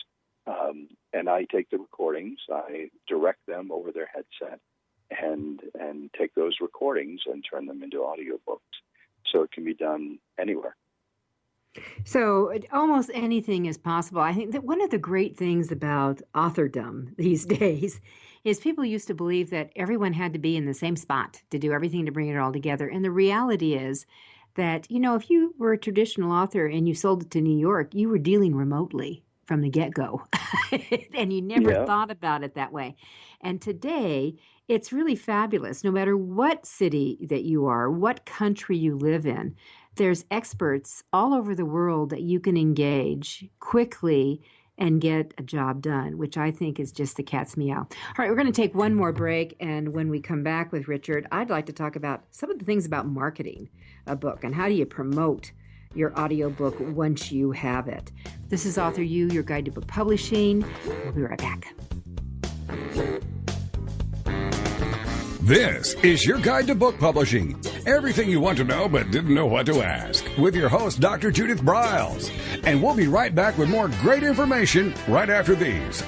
S3: and I take the recordings, I direct them over their headset, and take those recordings and turn them into audiobooks. So it can be done anywhere.
S2: So almost anything is possible. I think that one of the great things about authordom these days is people used to believe that everyone had to be in the same spot to do everything to bring it all together. And the reality is that, if you were a traditional author and you sold it to New York, you were dealing remotely from the get-go. And you never thought about it that way. And today, it's really fabulous. No matter what city that you are, what country you live in, there's experts all over the world that you can engage quickly and get a job done, which I think is just the cat's meow. All right, we're going to take one more break, and when we come back with Richard, I'd like to talk about some of the things about marketing a book and how do you promote your audiobook once you have it. This is Author You, your guide to book publishing. We'll be right back.
S1: This is your guide to book publishing. Everything you want to know but didn't know what to ask. With your host, Dr. Judith Briles. And we'll be right back with more great information right after these.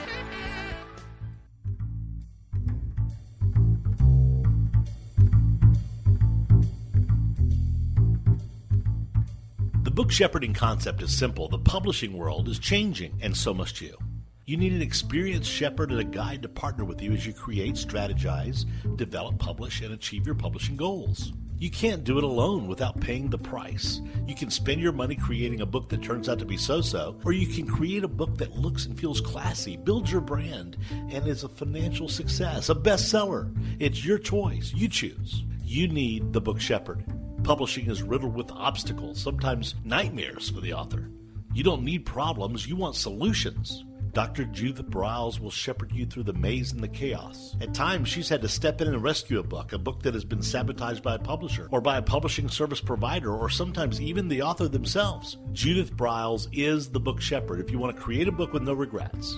S4: The book shepherding concept is simple. The publishing world is changing, and so must you. You need an experienced shepherd and a guide to partner with you as you create, strategize, develop, publish, and achieve your publishing goals. You can't do it alone without paying the price. You can spend your money creating a book that turns out to be so-so, or you can create a book that looks and feels classy, builds your brand, and is a financial success, a bestseller. It's your choice. You choose. You need the book shepherd. Publishing is riddled with obstacles, sometimes nightmares for the author. You don't need problems, you want solutions. Dr. Judith Briles will shepherd you through the maze and the chaos. At times, she's had to step in and rescue a book that has been sabotaged by a publisher or by a publishing service provider, or sometimes even the author themselves. Judith Briles is the book shepherd if you want to create a book with no regrets.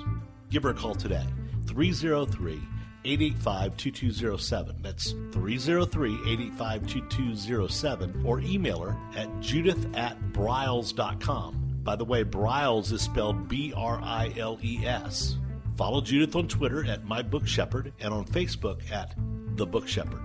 S4: Give her a call today, 303-885-2207. That's 303-885-2207, or email her at judith@briles.com. By the way, Briles is spelled B-R-I-L-E-S. Follow Judith on Twitter at My Book Shepherd and on Facebook at The Book Shepherd.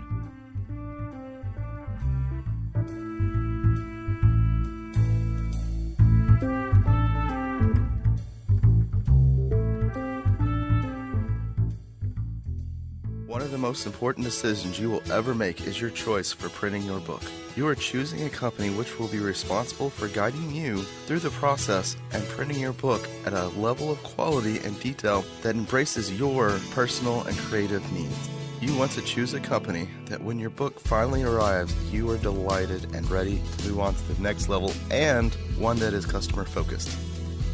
S8: One of the most important decisions you will ever make is your choice for printing your book. You are choosing a company which will be responsible for guiding you through the process and printing your book at a level of quality and detail that embraces your personal and creative needs. You want to choose a company that when your book finally arrives, you are delighted and ready to move on to the next level, and one that is customer focused.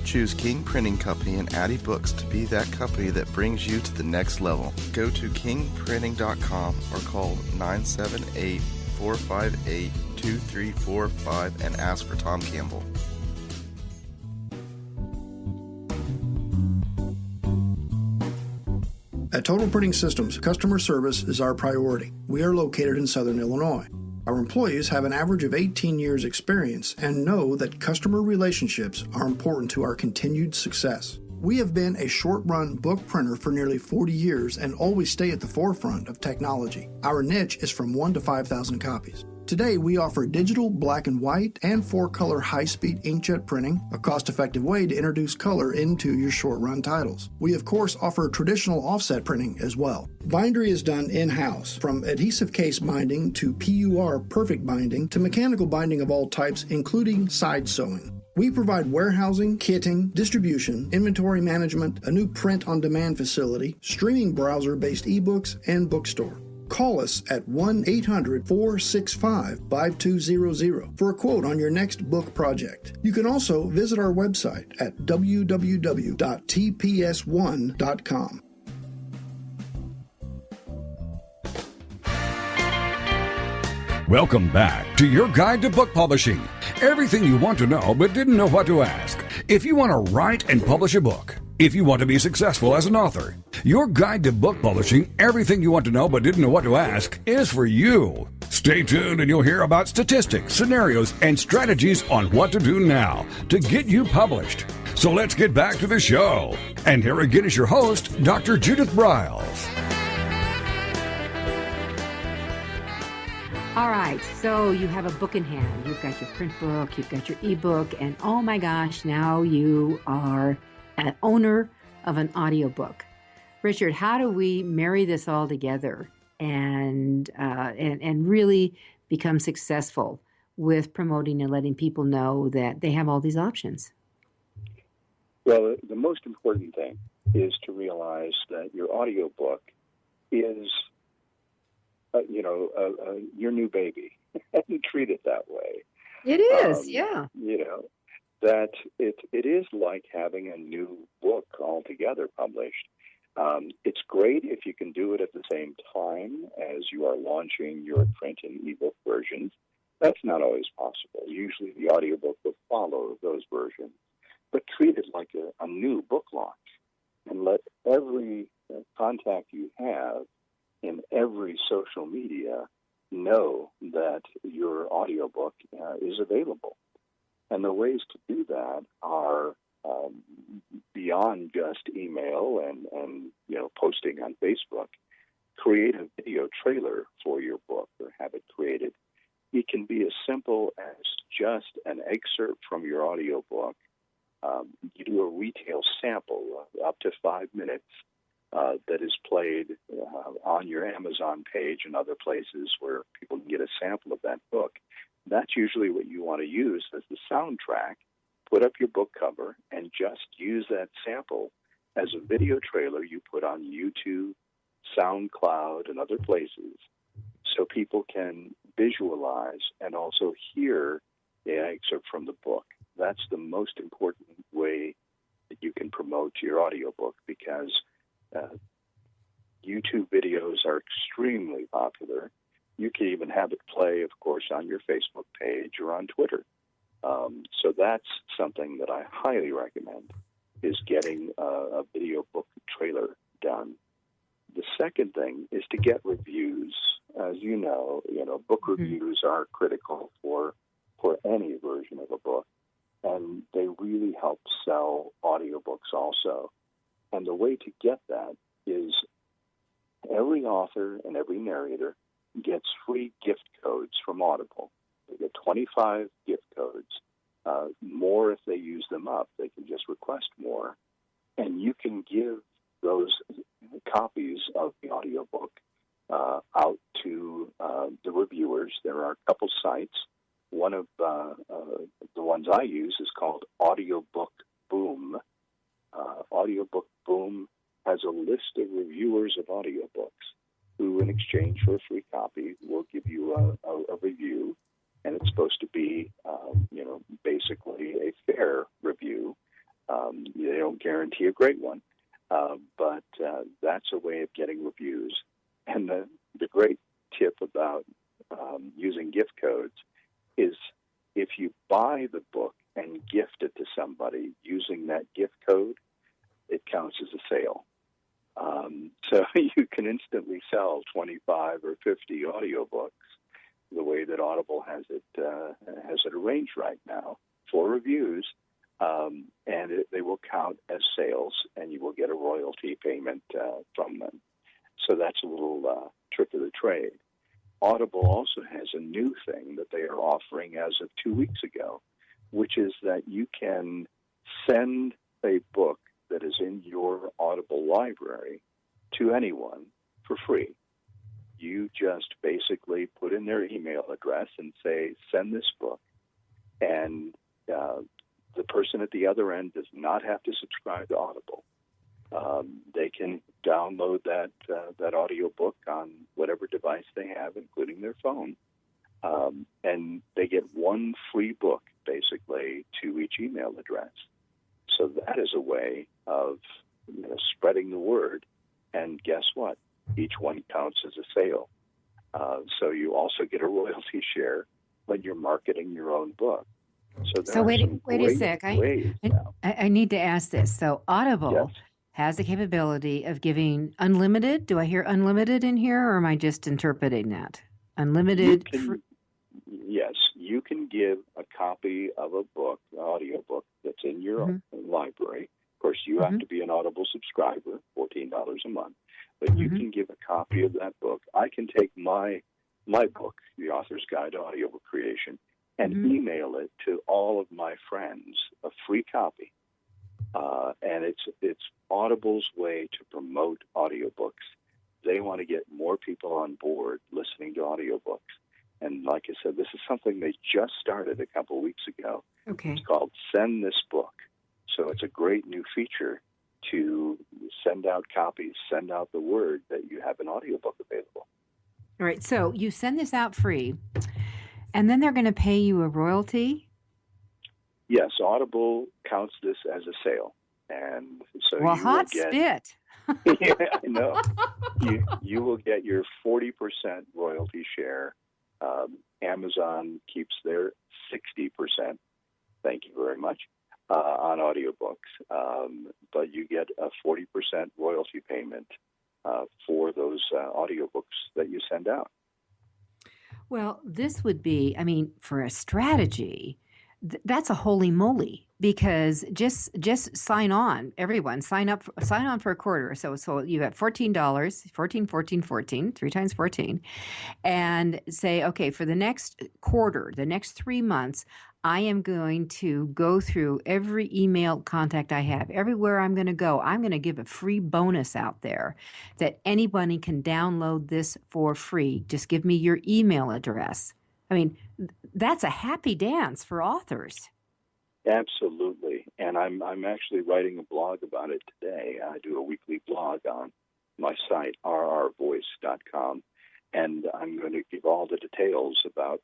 S8: Choose King Printing Company and AudioBooks to be that company that brings you to the next level. Go to kingprinting.com or call 978-458-2345 and ask for Tom Campbell.
S9: At Total Printing Systems, customer service is our priority. We are located in Southern Illinois. Our employees have an average of 18 years experience and know that customer relationships are important to our continued success. We have been a short-run book printer for nearly 40 years and always stay at the forefront of technology. Our niche is from 1 to 5,000 copies. Today, we offer digital, black and white, and 4-color high-speed inkjet printing, a cost-effective way to introduce color into your short-run titles. We, of course, offer traditional offset printing as well. Bindery is done in-house, from adhesive case binding to PUR perfect binding to mechanical binding of all types, including side sewing. We provide warehousing, kitting, distribution, inventory management, a new print-on-demand facility, streaming browser-based eBooks, and bookstore. Call us at 1-800-465-5200 for a quote on your next book project. You can also visit our website at www.tps1.com.
S1: Welcome back to your guide to book publishing. Everything you want to know but didn't know what to ask. If you want to write and publish a book, if you want to be successful as an author, your guide to book publishing, everything you want to know but didn't know what to ask, is for you. Stay tuned and you'll hear about statistics, scenarios, and strategies on what to do now to get you published. So let's get back to the show. And here again is your host, Dr. Judith Briles.
S2: All right, so you have a book in hand. You've got your print book, you've got your ebook, and oh my gosh, now you are an owner of an audiobook. Richard, how do we marry this all together and really become successful with promoting and letting people know that they have all these options?
S3: Well, the most important thing is to realize that your audiobook is your new baby, and treat it that way.
S2: It is, yeah.
S3: That it is like having a new book altogether published. It's great if you can do it at the same time as you are launching your print and ebook versions. That's not always possible. Usually the audiobook will follow those versions. But treat it like a new book launch, and let every contact you have in every social media know that your audiobook is available. And the ways to do that are beyond just email and posting on Facebook. Create a video trailer for your book or have it created. It can be as simple as just an excerpt from your audiobook. You do a retail sample up to 5 minutes that is played on your Amazon page and other places where people can get a sample of that book. That's usually what you want to use as the soundtrack. Put up your book cover and just use that sample as a video trailer you put on YouTube, SoundCloud, and other places so people can visualize and also hear the excerpt from the book. That's the most important way that you can promote your audiobook, because YouTube videos are extremely popular. You can even have it play, of course, on your Facebook page or on Twitter. So that's something that I highly recommend, is getting a video book trailer done. The second thing is to get reviews. As you know, book reviews are critical for any version of a book, and they really help sell audiobooks also. And the way to get that is every author and every narrator gets free gift codes from Audible. They get 25 gift codes. More if they use them up. They can just request more. And you can give those copies of the audiobook out to the reviewers. There are a couple sites. One of the ones I use is called Audiobook Boom. Audiobook Boom has a list of reviewers of audiobooks who, in exchange for a free copy, will give you a review. And it's supposed to be, basically a fair review. They don't guarantee a great one, but that's a way of getting reviews. And the great tip about using gift codes is if you buy the book and gift it to somebody using that gift code, it counts as a sale. So you can instantly sell 25 or 50 audiobooks the way that Audible has it arranged right now for reviews. and they will count as sales, and you will get a royalty payment from them. So that's a little trick of the trade. Audible also has a new thing that they are offering as of 2 weeks ago, which is that you can send a book that is in your Audible library to anyone for free. You just basically put in their email address and say, send this book. And the person at the other end does not have to subscribe to Audible. They can download that audiobook on whatever device they have, including their phone. And they get one free book, basically, to each email address. So that is a way of spreading the word. And guess what? Each one counts as a sale. So you also get a royalty share when you're marketing your own book. So
S2: wait a sec. I need to ask this. So Audible has the capability of giving unlimited. Do I hear unlimited in here, or am I just interpreting that? Unlimited?
S3: Yes, you can give a copy of a book, an audiobook, that's in your library. Of course, you have to be an Audible subscriber, $14 a month. But you can give a copy of that book. I can take my book, The Author's Guide to Audiobook Creation, and email it to all of my friends, a free copy. And it's Audible's way to promote audiobooks. They want to get more people on board listening to audiobooks. And like I said, this is something they just started a couple of weeks ago.
S2: Okay.
S3: It's called Send This Book. So it's a great new feature to send out copies, send out the word that you have an audiobook available.
S2: All right. So you send this out free, and then they're going to pay you a royalty?
S3: Yes, Audible counts this as a sale. And so
S2: well,
S3: you
S2: hot
S3: will get,
S2: spit.
S3: Yeah, I know. You will get your 40% royalty share. Amazon keeps their 60%. Thank you very much. On audiobooks, but you get a 40% royalty payment for those audiobooks that you send out.
S2: Well, this would be, for a strategy, that's a holy moly, because just sign on, everyone, sign on for a quarter. So you have $14, 14, 3 times 14, and say, okay, for the next quarter, the next 3 months, I am going to go through every email contact I have. Everywhere I'm going to go, I'm going to give a free bonus out there that anybody can download this for free. Just give me your email address. That's a happy dance for authors.
S3: Absolutely. And I'm actually writing a blog about it today. I do a weekly blog on my site, rrvoice.com, and I'm going to give all the details about,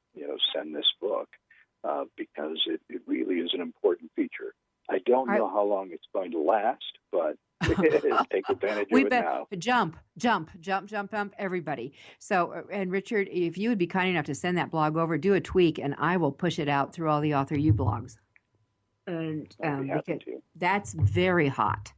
S3: send this book. Because it really is an important feature. I don't know how long it's going to last, but take advantage of it now.
S2: Jump, everybody. So, and Richard, if you would be kind enough to send that blog over, do a tweak, and I will push it out through all the Author U blogs. And because that's very hot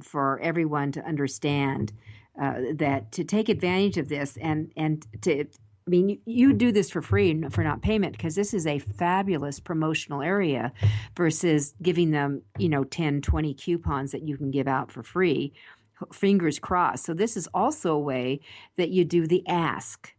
S2: for everyone to understand that to take advantage of this and to. You do this for free, for not payment, because this is a fabulous promotional area versus giving them, 10, 20 coupons that you can give out for free. Fingers crossed. So this is also a way that you do the ask.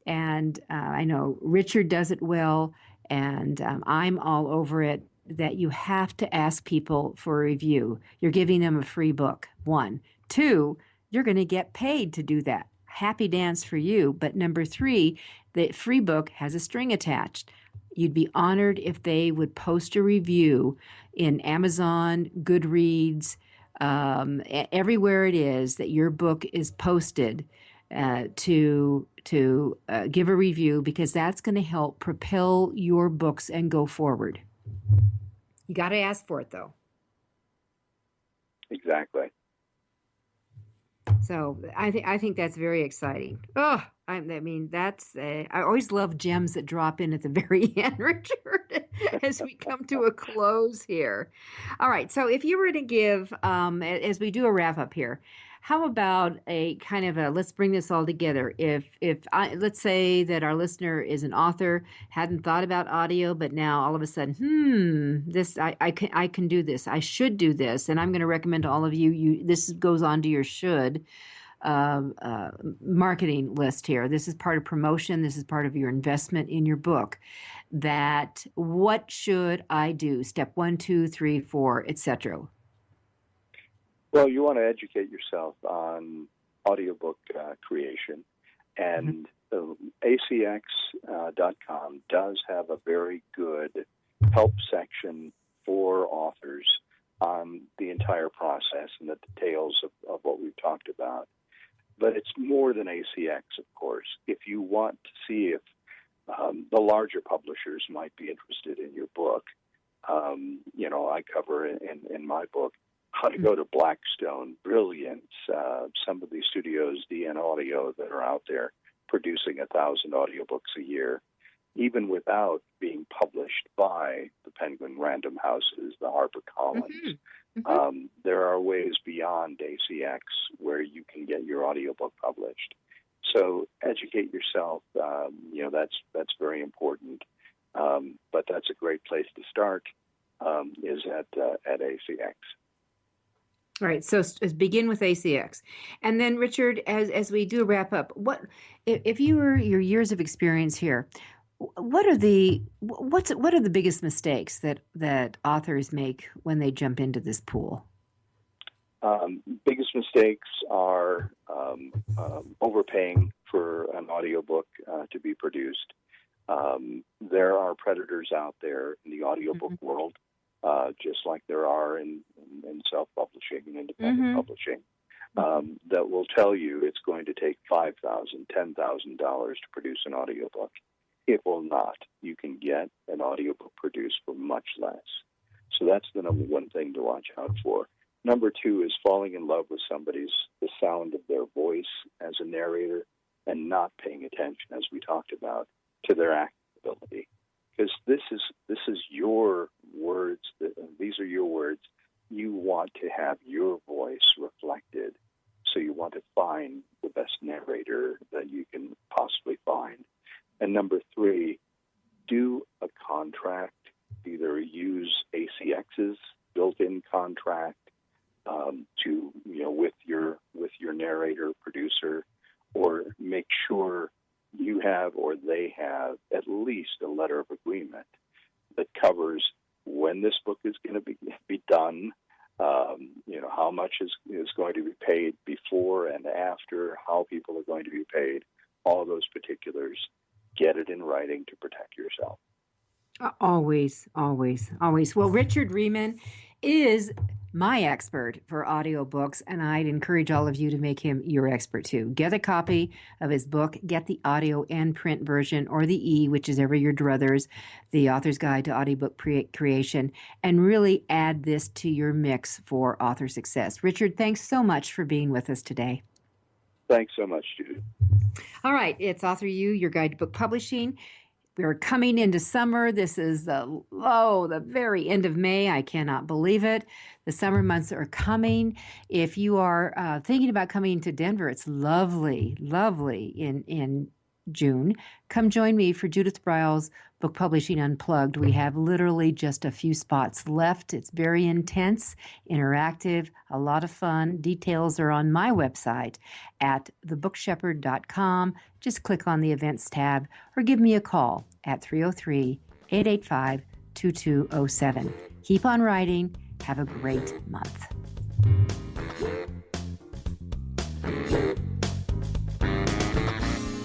S2: And I know Richard does it well, and I'm all over it, that you have to ask people for a review. You're giving them a free book, 1. 2, you're going to get paid to do that. Happy dance for you. But number 3, the free book has a string attached. You'd be honored if they would post a review in Amazon, Goodreads, everywhere it is that your book is posted, to give a review, because that's going to help propel your books and go forward. You got to ask for it, though.
S3: Exactly.
S2: So I think that's very exciting. I always love gems that drop in at the very end, Richard, as we come to a close here. All right. So if you were to give, as we do a wrap up here, How about a kind of a, let's bring this all together. Let's say that our listener is an author, hadn't thought about audio, but now all of a sudden, I can do this. I should do this. And I'm going to recommend to all of you, this goes on to your should marketing list here. This is part of promotion. This is part of your investment in your book. That what should I do? Step 1, 2, 3, 4, etc.
S3: Well, you want to educate yourself on audiobook creation, and ACX.com does have a very good help section for authors on the entire process and the details of what we've talked about. But it's more than ACX, of course. If you want to see if the larger publishers might be interested in your book, I cover in my book how to go to Blackstone, Brilliance, some of these studios, DN Audio, that are out there producing 1,000 audiobooks a year, even without being published by the Penguin Random Houses, the HarperCollins. There are ways beyond ACX where you can get your audiobook published. So educate yourself. That's very important. But that's a great place to start. Is at ACX.
S2: All right, so begin with ACX, and then Richard, as we do wrap up, what if you were your years of experience here? What are the biggest mistakes that authors make when they jump into this pool?
S3: Biggest mistakes are overpaying for an audiobook to be produced. There are predators out there in the audiobook world, just like there are in self-publishing and independent publishing, that will tell you it's going to take $5,000, $10,000 to produce an audiobook. It will not. You can get an audiobook produced for much less. So that's the number one thing to watch out for. Number two is falling in love with the sound of their voice as a narrator and not paying attention, as we talked about, to their acting ability. Because this is your words. These are your words. You want to have your voice reflected. So you want to find the best narrator that you can possibly find. And number three, do a contract. Either use ACX's built-in contract with your narrator producer, or make sure you have or they have at least a letter of agreement that covers when this book is going to be done, how much is going to be paid before and after, how people are going to be paid, all those particulars. Get it in writing to protect yourself.
S2: Always, always, always. Well, Richard Rieman is my expert for audiobooks, and I'd encourage all of you to make him your expert too. Get a copy of his book, get the audio and print version, or the which is ever your druthers, the Author's Guide to Audiobook Creation, and really add this to your mix for author success. Richard, thanks so much for being with us today.
S3: Thanks so much, Judith.
S2: All right, it's Author You, your guide to book publishing. We're coming into summer. This is the very end of May. I cannot believe it. The summer months are coming. If you are thinking about coming to Denver, it's lovely, lovely in June. Come join me for Judith Briles Book Publishing Unplugged. We have literally just a few spots left. It's very intense, interactive, a lot of fun. Details are on my website at thebookshepherd.com. Just click on the events tab or give me a call at 303-885-2207. Keep on writing. Have a great month.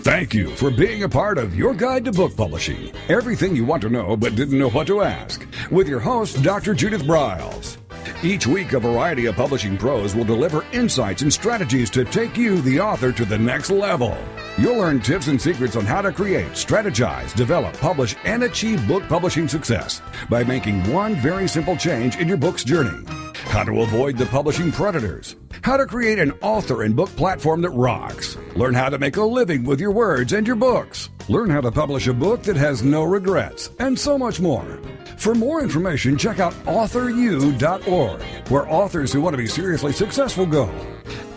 S1: Thank you for being a part of Your Guide to Book Publishing. Everything you want to know but didn't know what to ask. With your host, Dr. Judith Briles. Each week, a variety of publishing pros will deliver insights and strategies to take you, the author, to the next level. You'll learn tips and secrets on how to create, strategize, develop, publish, and achieve book publishing success by making one very simple change in your book's journey. How to avoid the publishing predators. How to create an author and book platform that rocks. Learn how to make a living with your words and your books. Learn how to publish a book that has no regrets, and so much more. For more information, check out AuthorU.org, where authors who want to be seriously successful go.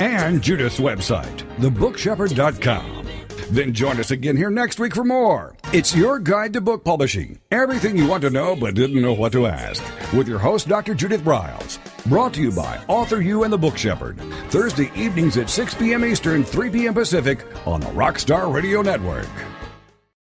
S1: and Judith's website, thebookshepherd.com. Then join us again here next week for more. It's your guide to book publishing. Everything you want to know but didn't know what to ask. With your host, Dr. Judith Briles. Brought to you by Author You and the Book Shepherd. Thursday evenings at 6 p.m. Eastern, 3 p.m. Pacific on the Rockstar Radio Network.